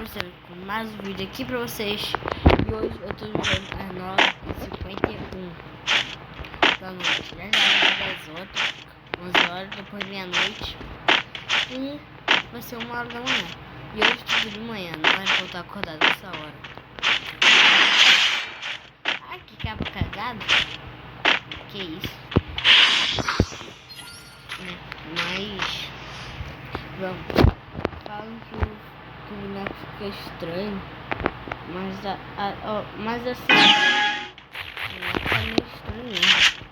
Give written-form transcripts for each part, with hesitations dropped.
parceiro, com mais um vídeo aqui pra vocês. E hoje eu tô jogando às 9h51 da noite. Já é 10 horas, 11 horas, depois de meia-noite. E vai ser 1h da manhã. E hoje tudo de manhã, não é pra eu estar acordado nessa hora. Ai, que cabo cagado. Que isso? Mas vamos. Falam que o boneco fica estranho, mas assim, tá meio estranho mesmo.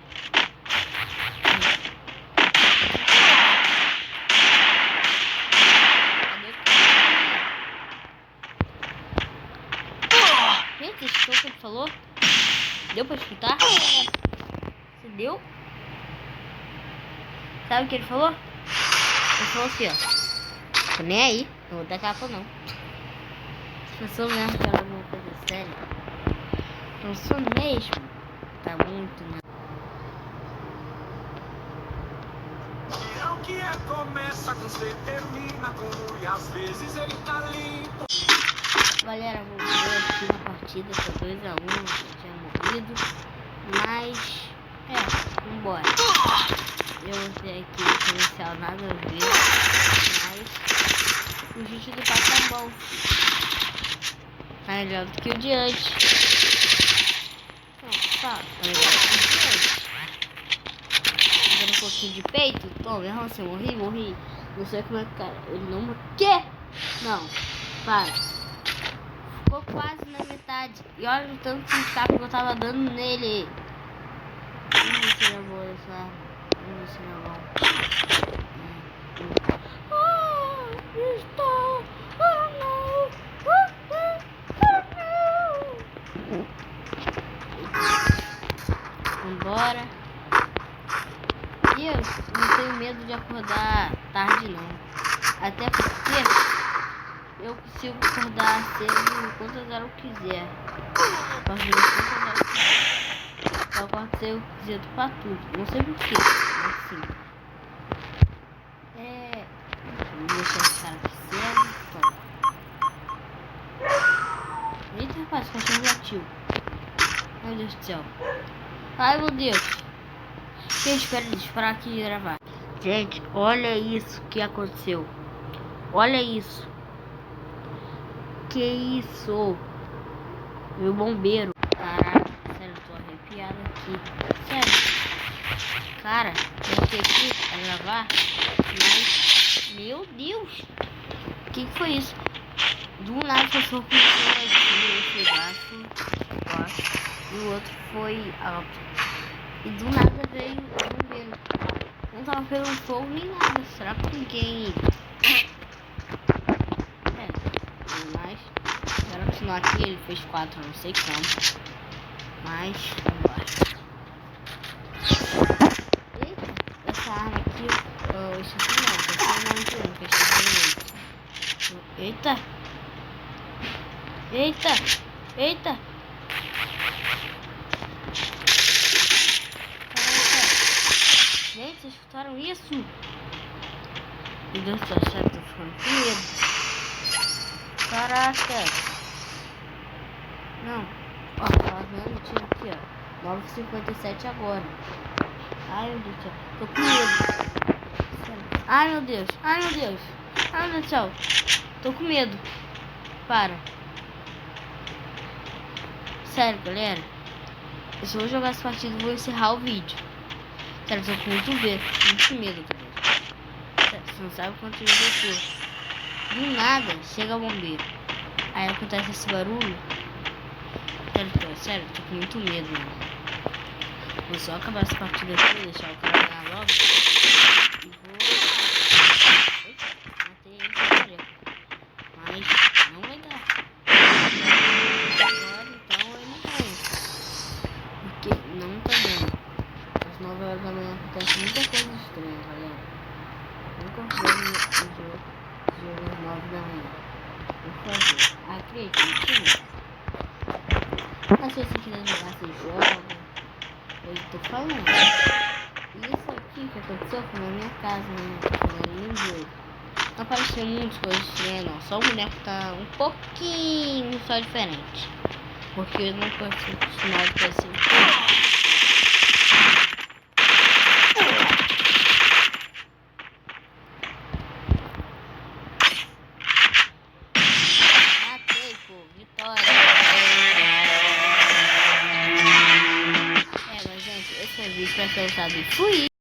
Gente, esse que ele falou? Deu pra escutar? Você deu? Sabe o que ele falou? Ele falou assim, ó. Tô nem aí, não vou dar capa não. Se pensou mesmo que era alguma coisa séria. Pensou mesmo? Tá muito, né? O que é começa com C, termina com U e às vezes ele tá limpo. Galera, vou ver aqui na partida, foi 2-1, eu tinha morrido. Mas, vambora. Eu usei aqui o diferencial nada a ver, mas o jeito de passar bom. Tá melhor do que o de antes. Não, tá melhor do que o de antes. Dando um pouquinho de peito. Bom, mesmo assim, morri. Não sei como é que cara. Ele não morreu. Quê? Não, para. Ficou quase na metade. E olha o tanto de escape que eu tava dando nele. Vamos ver se ele é bom essa arma. Vamos ver se ele é bom. Vambora. E eu não tenho medo de acordar tarde não. Até porque eu consigo acordar cedo quantas horas eu quiser. Posso ver quantas horas eu quiser. Eu acordo cedo pra tudo. Não sei porquê, mas sim. Vou deixar esse cara aqui cedo. Eita, rapaz, o cachorro latiu. Meu Deus do céu. Ai, meu Deus. Gente, espera parar aqui e gravar. Gente, olha isso que aconteceu. Olha isso. Que isso? Meu bombeiro. Caraca, sério, eu tô arrepiado aqui. Sério. Cara, eu sei aqui pra gravar. Mas, meu Deus. O que foi isso? Do nada o cachorro começou esse baixo. E o outro foi alto. E do nada veio o bombeiro. Não tava pegando fogo nem nada. Será que ninguém... Mas... Agora continuar aqui, ele fez 4, não sei como. Mas... Vambora. Eita, essa arma aqui... Isso aqui não, esse aqui não é muito que Eita! Eita! Eita! Gente, vocês escutaram isso? Meu Deus do céu, tô ficando com medo. Caraca! Não. Ó, tá vendo? Tiro aqui, ó. 9h57 agora. Ai, meu Deus do céu. Tô com medo. Ai, meu Deus. Ai, meu Deus. Ai, meu Deus do céu. Tô com medo. Para. Sério, galera. Eu só vou jogar essa partida e vou encerrar o vídeo. Sério, eu tô com muito medo também. Sério, você não sabe quanto medo eu tô. Do nada, chega o bombeiro. Aí acontece esse barulho. Sério, eu tô com muito medo, mano. Vou só acabar essa partida aqui, deixar o cara ganhar logo. E vou... Eita, matei ele sem querer. Mas não vai dar. Agora então ele não vai. Porque não tá dando. Às 9h da manhã acontece muita coisa estranha, galera. Nunca foi no jogo às 9h da manhã. Por favor, acredite. Mas se você quiser jogar, você joga. Eu tô falando. Isso aqui que aconteceu foi na minha casa, né? Foi no jogo. Apareceu muitas coisas estranhas, não. Só o boneco tá um pouquinho só diferente. Porque eu não consigo acostumado com esse. Matei, pô. Vitória. Mas gente, esse é o vídeo pra ser usado e fui.